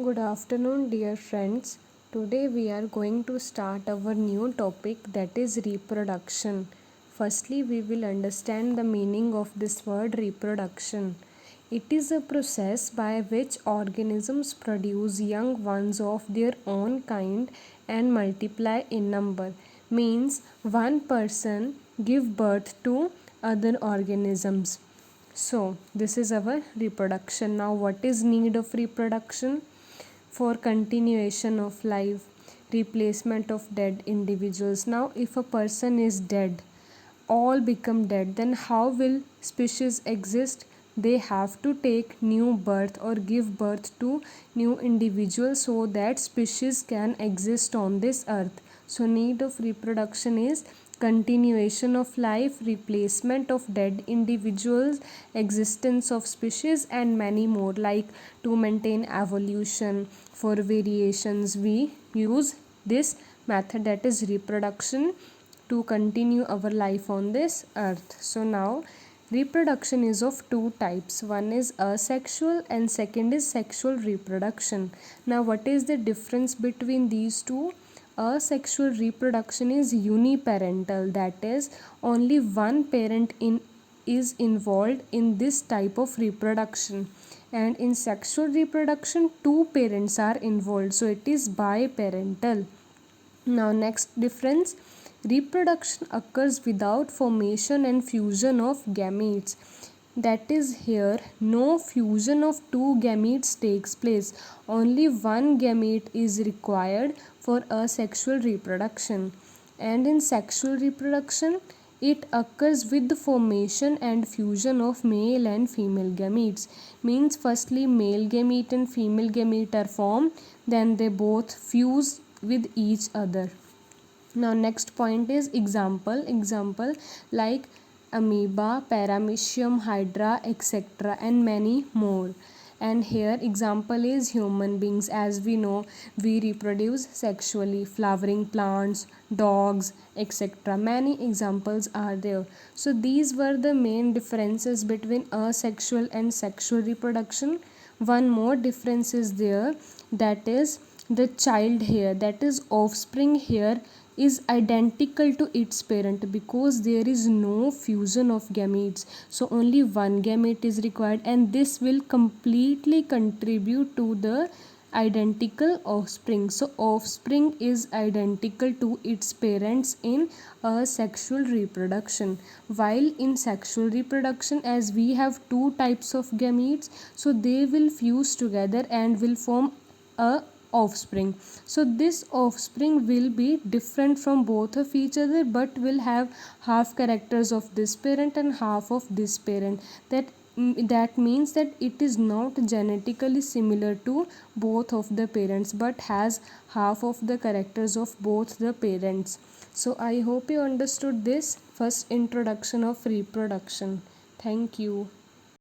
Good afternoon, dear friends. Today we are going to start our new topic, that is reproduction. Firstly, we will understand the meaning of this word reproduction. It is a process by which organisms produce young ones of their own kind and multiply in number. Means one person give birth to other organisms. So, this is our reproduction. Now, what is need of reproduction? For continuation of life, replacement of dead individuals. Now, if a person is dead, all become dead, then how will species exist? They have to take new birth or give birth to new individuals so that species can exist on this earth. So, need of reproduction is continuation of life, replacement of dead individuals, existence of species, and many more. Like to maintain evolution, for variations, we use this method, that is reproduction, to continue our life on this earth. So now reproduction is of two types. One is asexual and second is sexual reproduction. Now what is the difference between these two? Asexual reproduction is uniparental, that is only one parent is involved in this type of reproduction, and in sexual reproduction two parents are involved, so it is biparental. Now next difference, reproduction occurs without formation and fusion of gametes. That is, here no fusion of two gametes takes place. Only one gamete is required for asexual reproduction. And in sexual reproduction, it occurs with the formation and fusion of male and female gametes. Means firstly male gamete and female gamete are formed, then they both fuse with each other. Now next point is example like amoeba, paramecium, hydra, etc., and many more. And here example is human beings. As we know, we reproduce sexually, flowering plants, dogs, etc. Many examples are there. So these were the main differences between asexual and sexual reproduction. One more difference is there, that is the child here, that is offspring here, is identical to its parent because there is no fusion of gametes, so only one gamete is required, and this will completely contribute to the identical offspring. So offspring is identical to its parents in asexual reproduction, while in sexual reproduction, as we have two types of gametes, so they will fuse together and will form a offspring. So this offspring will be different from both of each other, but will have half characters of this parent and half of this parent. That means that it is not genetically similar to both of the parents, but has half of the characters of both the parents. So I hope you understood this first introduction of reproduction. Thank you.